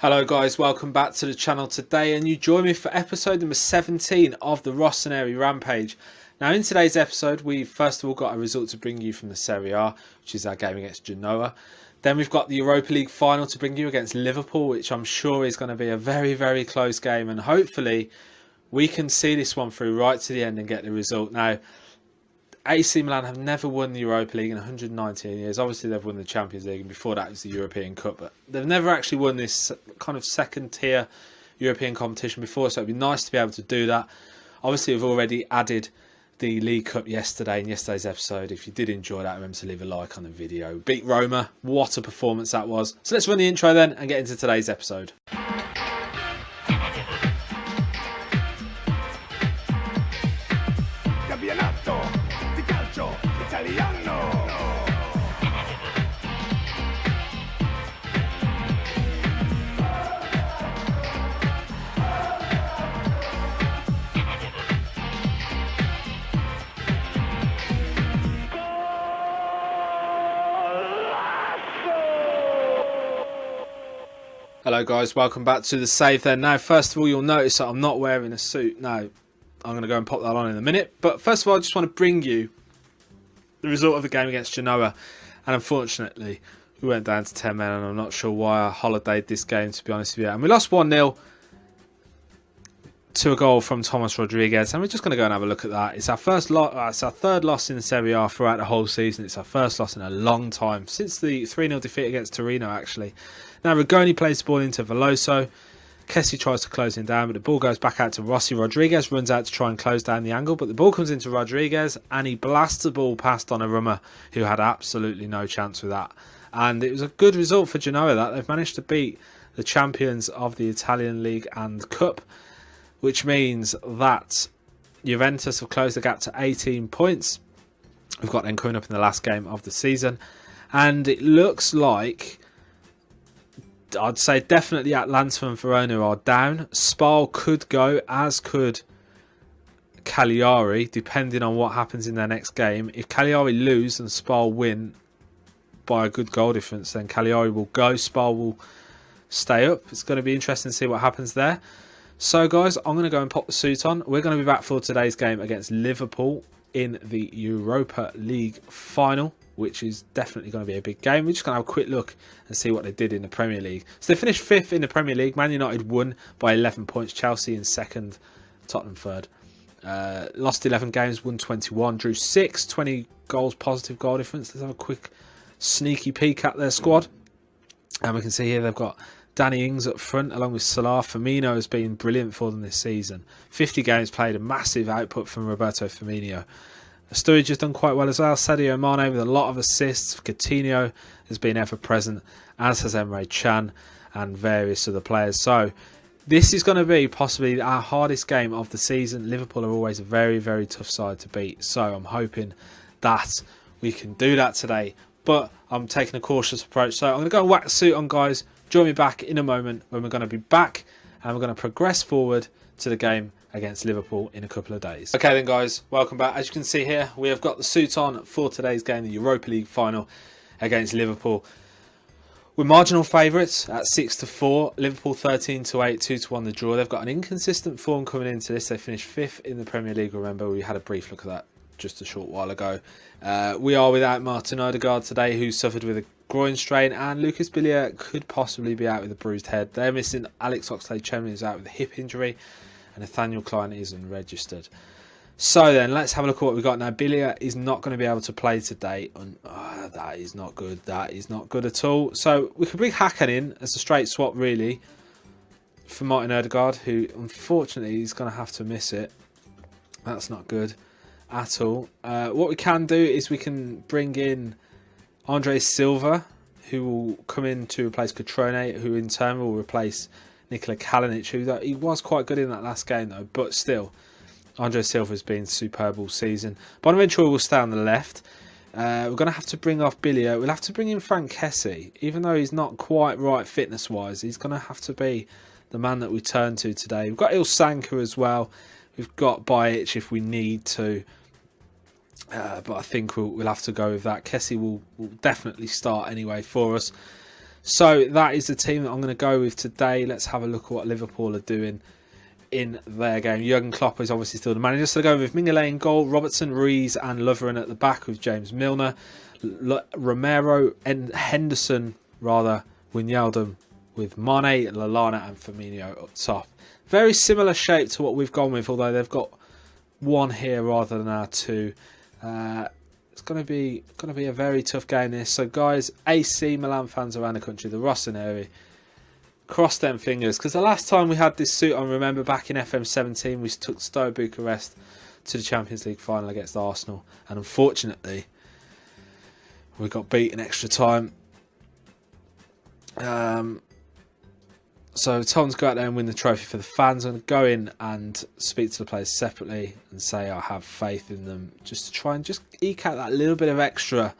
Hello guys, welcome back to the channel today, and you join me for episode number 17 of the Rossoneri Rampage. Now in today's episode, we've first of all got a result to bring you from the Serie A, which is our game against Genoa. Then we've got the Europa League final to bring you against Liverpool, which I'm sure is going to be a very, very close game, and hopefully we can see this one through right to the end and get the result. Now, AC Milan have never won the Europa League in 119 years. Obviously, they've won the Champions League, and before that it was the European Cup. But they've never actually won this kind of second-tier European competition before, so it'd be nice to be able to do that. Obviously, we've already added the League Cup yesterday in yesterday's episode. If you did enjoy that, remember to leave a like on the video. Beat Roma. What a performance that was. So let's run the intro then and get into today's episode. Hello guys, welcome back to the save then. Now first of all, you'll notice that I'm not wearing a suit. Now I'm going to go and pop that on in a minute, but first of all I just want to bring you the result of the game against Genoa, and unfortunately we went down to 10 men, and I'm not sure why I holidayed this game, to be honest with you. And we lost 1-0 to a goal from Thomas Rodriguez, and we're just going to go and have a look at that. It's our it's our third loss in the Serie A throughout the whole season. It's our first loss in a long time, since the 3-0 defeat against Torino actually. Now Rigoni plays the ball into Veloso. Kessie tries to close him down, but the ball goes back out to Rossi. Rodriguez runs out to try and close down the angle, but the ball comes into Rodriguez and he blasts the ball past Donnarumma, who had absolutely no chance with that. And it was a good result for Genoa that they've managed to beat the champions of the Italian League and Cup, which means that Juventus have closed the gap to 18 points. We've got them coming up in the last game of the season, and it looks like, I'd say definitely Atalanta and Verona are down. Spal could go, as could Cagliari, depending on what happens in their next game. If Cagliari lose and Spal win by a good goal difference, then Cagliari will go, Spal will stay up. It's going to be interesting to see what happens there. So guys, I'm going to go and pop the suit on. We're going to be back for today's game against Liverpool in the Europa League final, which is definitely going to be a big game. We're just going to have a quick look and see what they did in the Premier League. So they finished 5th in the Premier League. Man United won by 11 points. Chelsea in 2nd. Tottenham 3rd. Lost 11 games, won 21. Drew 6. 20 goals, positive goal difference. Let's have a quick sneaky peek at their squad. And we can see here they've got Danny Ings up front along with Salah. Firmino has been brilliant for them this season. 50 games played, a massive output from Roberto Firmino. Sturridge has done quite well as well. Sadio Mane with a lot of assists. Coutinho has been ever present, as has Emre Can and various other players. So this is going to be possibly our hardest game of the season. Liverpool are always a very, very tough side to beat. So I'm hoping that we can do that today. But I'm taking a cautious approach. So I'm going to go and whack the suit on, guys. Join me back in a moment when we're going to be back and we're going to progress forward to the game against Liverpool in a couple of days. Okay then guys, welcome back. As you can see here, we have got the suit on for today's game, the Europa League final against Liverpool. We're marginal favourites at 6-4, Liverpool 13-8, 2-1 the draw. They've got an inconsistent form coming into this. They finished 5th in the Premier League, remember. We had a brief look at that just a short while ago. We are without Martin Odegaard today, who suffered with a groin strain, and Lucas Billier could possibly be out with a bruised head. They're missing Alex Oxlade-Chamberlain, who's out with a hip injury, and Nathaniel Klein is unregistered. So then, let's have a look at what we've got now. Billier is not going to be able to play today. That is not good. That is not good at all. So we could bring Hakan in as a straight swap, really, for Martin Odegaard, who unfortunately is going to have to miss it. That's not good at all. What we can do is we can bring in Andre Silva, who will come in to replace Cutrone, who in turn will replace Nikola Kalinic, who he was quite good in that last game though, but still, Andre Silva has been superb all season. Bonaventura will stay on the left. We're going to have to bring off Billier. We'll have to bring in Frank Kessie, even though he's not quite right fitness-wise. He's going to have to be the man that we turn to today. We've got Ilsanka as well. We've got Bajic if we need to. But I think we'll have to go with that. Kessie will definitely start anyway for us. So that is the team that I'm going to go with today. Let's have a look at what Liverpool are doing in their game. Jurgen Klopp is obviously still the manager. So they're going with Mignolet in goal, Robertson, Ruiz and Lovren at the back with James Milner, Romero and Henderson, Wijnaldum with Mane, Lallana and Firmino up top. Very similar shape to what we've gone with, although they've got one here rather than our two. It's going to be a very tough game this. So guys, AC Milan fans around the country, the Rossoneri, cross them fingers, because the last time we had this suit on, remember back in FM17, we took Stoke Bucharest to the Champions League final against Arsenal, and unfortunately we got beat in extra time. So Tom's go out there and win the trophy for the fans. I'm going to go in and speak to the players separately and say I have faith in them, just to try and just eke out that little bit of extra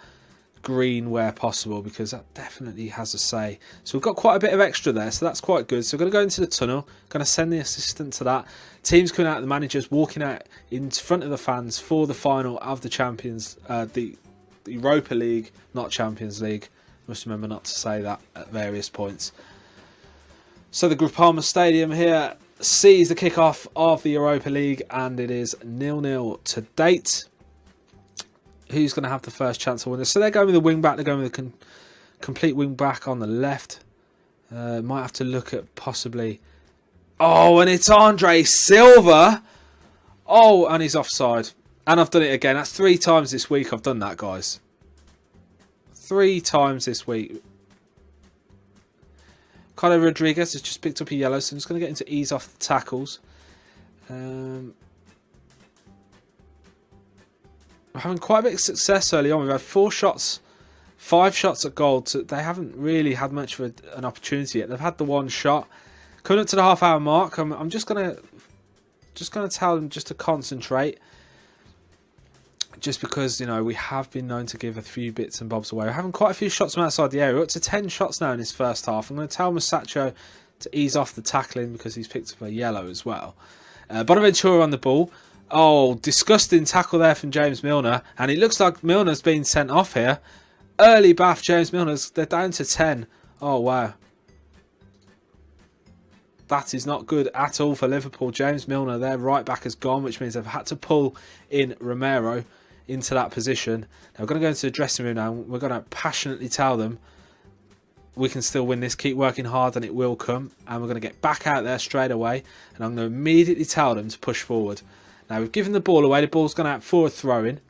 green where possible, because that definitely has a say. So we've got quite a bit of extra there, so that's quite good. So we're going to go into the tunnel, going to send the assistant to that. Teams coming out, the managers walking out in front of the fans for the final of the Champions, the Europa League, not Champions League. Must remember not to say that at various points. So the Groupama Stadium here sees the kickoff of the Europa League, and it is 0-0 to date. Who's going to have the first chance to win this? So they're going with the wing back. They're going with the complete wing back on the left. Might have to look at possibly... Oh, and it's Andre Silva. Oh, and he's offside. And I've done it again. That's 3 times this week I've done that, guys. 3 times this week. Carlo Rodriguez has just picked up a yellow, so I'm just going to get him to ease off the tackles. We're having quite a bit of success early on. We've had 5 shots at goal. They haven't really had much of an opportunity yet. They've had the 1 shot. Coming up to the half-hour mark, I'm just gonna tell them just to concentrate. Just because, you know, we have been known to give a few bits and bobs away. We're having quite a few shots from outside the area. We're up to 10 shots now in his first half. I'm going to tell Musacho to ease off the tackling because he's picked up a yellow as well. Bonaventura on the ball. Oh, disgusting tackle there from James Milner. And it looks like Milner's been sent off here. Early bath, James Milner's. They're down to 10. Oh, wow. That is not good at all for Liverpool. James Milner, their right back, has gone, which means they've had to pull in Romero into that position. Now we're going to go into the dressing room now. We're going to passionately tell them we can still win this. Keep working hard and it will come. And we're going to get back out there straight away. And I'm going to immediately tell them to push forward. Now we've given the ball away. The ball's gone out for a throw-in.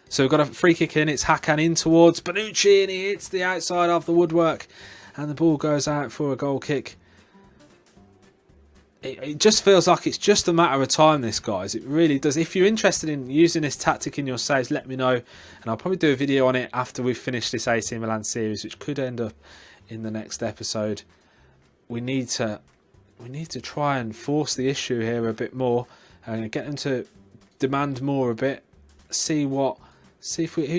So we've got a free kick in. It's Hakan in towards Bonucci, and he hits the outside of the woodwork. And the ball goes out for a goal kick. It just feels like it's just a matter of time, this, guys. It really does. If you're interested in using this tactic in your saves, let me know. And I'll probably do a video on it after we've finished this AC Milan series, which could end up in the next episode. We need to try and force the issue here a bit more. And get them to demand more a bit. Who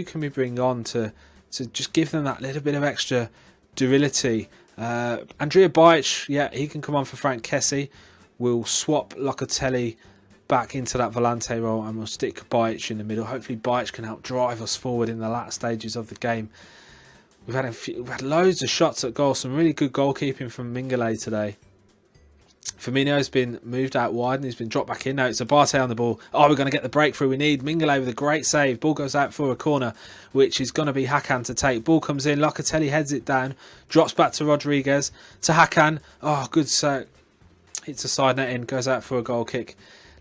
can we bring on to just give them that little bit of extra virility. Andrea Bajic, yeah, he can come on for Frank Kessie. We'll swap Locatelli back into that Volante role, and we'll stick Bajic in the middle. Hopefully Bajic can help drive us forward in the latter stages of the game. We've had loads of shots at goal. Some really good goalkeeping from Mignolet today. Firmino's been moved out wide and he's been dropped back in. Now it's Abate on the ball. Oh, we're going to get the breakthrough we need. Mignolet with a great save. Ball goes out for a corner, which is going to be Hakan to take. Ball comes in. Locatelli heads it down. Drops back to Rodriguez. To Hakan. Oh, good save. Hits a side net in. Goes out for a goal kick.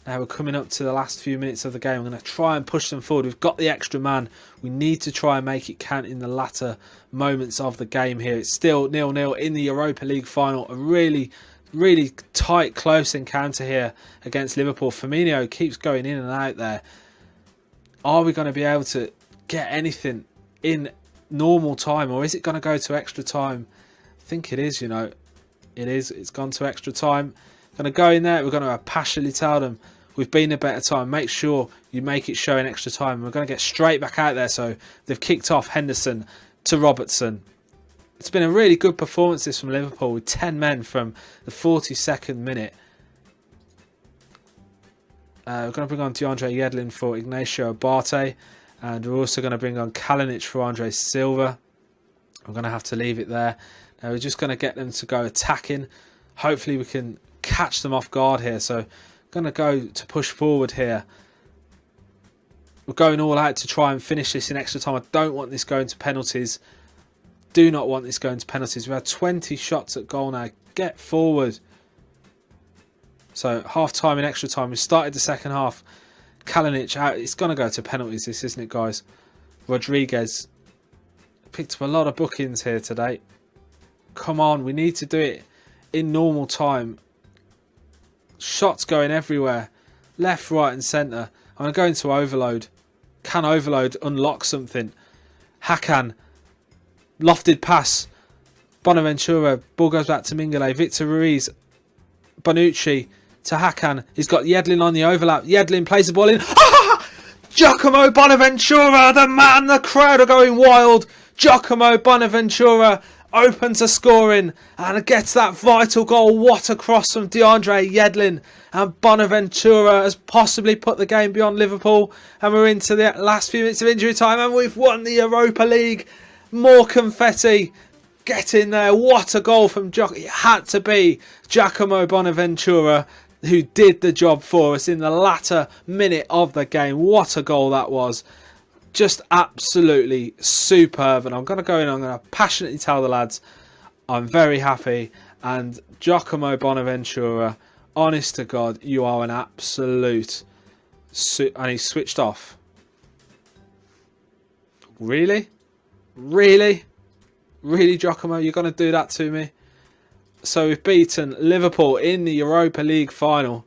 Now we're coming up to the last few minutes of the game. I'm going to try and push them forward. We've got the extra man. We need to try and make it count in the latter moments of the game here. It's still 0-0 in the Europa League final. A really tight, close encounter here against Liverpool. Firmino keeps going in and out there. Are we going to be able to get anything in normal time, or is it going to go to extra time? I think it is, you know. It is. It's gone to extra time. Going to go in there. We're going to passionately tell them we've been a better time. Make sure you make it show in extra time. We're going to get straight back out there. So they've kicked off Henderson to Robertson. It's been a really good performance this from Liverpool with 10 men from the 42nd minute. We're going to bring on DeAndre Yedlin for Ignacio Abate. And we're also going to bring on Kalinic for Andre Silva. I'm going to have to leave it there. Now we're just going to get them to go attacking. Hopefully we can catch them off guard here. So I'm going to go to push forward here. We're going all out to try and finish this in extra time. I don't want this going to penalties. Do not want this going to penalties. We've had 20 shots at goal now. Get forward. So half time and extra time. We started the second half. Kalinic out. It's going to go to penalties, this, isn't it, guys? Rodriguez picked up a lot of bookings here today. Come on, we need to do it in normal time. Shots going everywhere. Left, right and centre. I'm going to go into overload. Can overload unlock something? Hakan. Lofted pass. Bonaventura. Ball goes back to Mingale. Victor Ruiz. Bonucci to Hakan. He's got Yedlin on the overlap. Yedlin plays the ball in. Ah! Giacomo Bonaventura, the man. The crowd are going wild. Giacomo Bonaventura open to scoring and gets that vital goal. What a cross from DeAndre Yedlin. And Bonaventura has possibly put the game beyond Liverpool. And we're into the last few minutes of injury time and we've won the Europa League. More confetti. Get in there. What a goal from It had to be Giacomo Bonaventura who did the job for us in the latter minute of the game. What a goal that was. Just absolutely superb. And I'm going to go in, I'm going to passionately tell the lads I'm very happy. And Giacomo Bonaventura, honest to God, you are an absolute... And he's switched off. Really? Really? Really, Giacomo? You're going to do that to me? So we've beaten Liverpool in the Europa League final.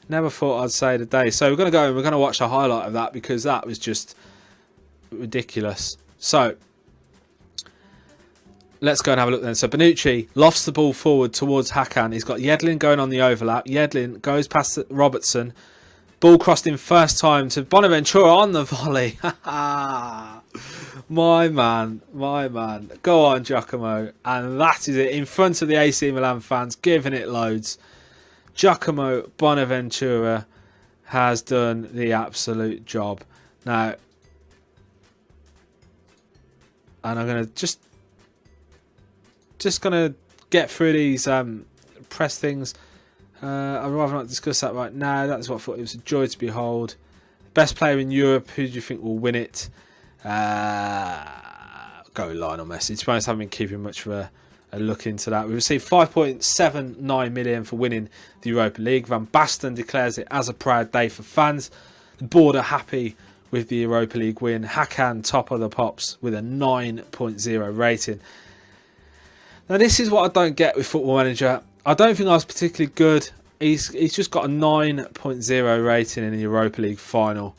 Never thought I'd say the day. So we're going to go and we're going to watch a highlight of that because that was just ridiculous. So let's go and have a look then. So Bonucci lofts the ball forward towards Hakan. He's got Yedlin going on the overlap. Yedlin goes past Robertson. Ball crossed in first time to Bonaventura on the volley. My man, my man. Go on, Giacomo. And that is it. In front of the AC Milan fans, giving it loads. Giacomo Bonaventura has done the absolute job. Now, and I'm going to just going to get through these press things. I'd rather not discuss that right now. That's what I thought. It was a joy to behold. Best player in Europe. Who do you think will win it? Go Lionel Messi. To be honest, I haven't been keeping much of a look into that. We received 5.79 million for winning the Europa League. Van Basten declares it as a proud day for fans. The board are happy with the Europa League win. Hakan top of the pops with a 9.0 rating. Now this is what I don't get with Football Manager. I don't think I was particularly good. He's just got a 9.0 rating in the Europa League final.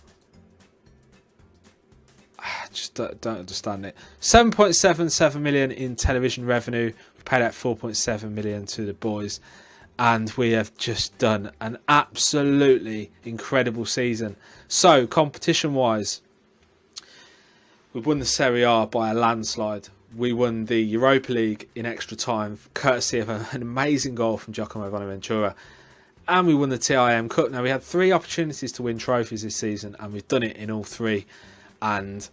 I just don't understand it. 7.77 million in television revenue. We paid out 4.7 million to the boys. And we have just done an absolutely incredible season. So, competition-wise, we've won the Serie A by a landslide. We won the Europa League in extra time, courtesy of an amazing goal from Giacomo Bonaventura. And we won the TIM Cup. Now, we had 3 opportunities to win trophies this season, and we've done it in all 3. And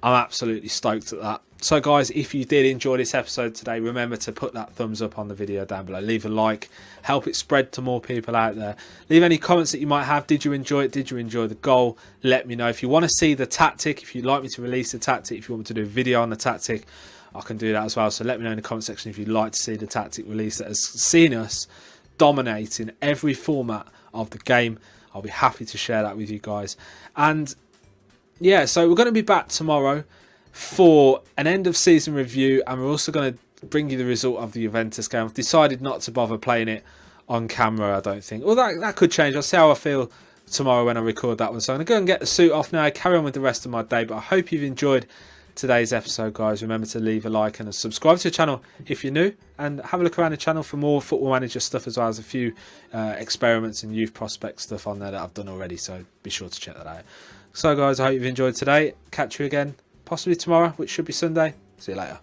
I'm absolutely stoked at that. So, guys, if you did enjoy this episode today, remember to put that thumbs up on the video down below. Leave a like. Help it spread to more people out there. Leave any comments that you might have. Did you enjoy it? Did you enjoy the goal? Let me know. If you want to see the tactic, if you'd like me to release the tactic, if you want me to do a video on the tactic, I can do that as well. So let me know in the comment section if you'd like to see the tactic release that has seen us dominate in every format of the game. I'll be happy to share that with you guys. And yeah, so we're going to be back tomorrow for an end of season review, and we're also going to bring you the result of the Juventus game. I've decided not to bother playing it on camera, I don't think. Well, that could change. I'll see how I feel tomorrow when I record that one. So I'm going to go and get the suit off now, carry on with the rest of my day. But I hope you've enjoyed today's episode, guys. Remember to leave a like and subscribe to the channel if you're new, and have a look around the channel for more Football Manager stuff, as well as a few experiments and youth prospect stuff on there that I've done already. So be sure to check that out. So, guys, I hope you've enjoyed today. Catch you again possibly tomorrow, which should be Sunday. See you later.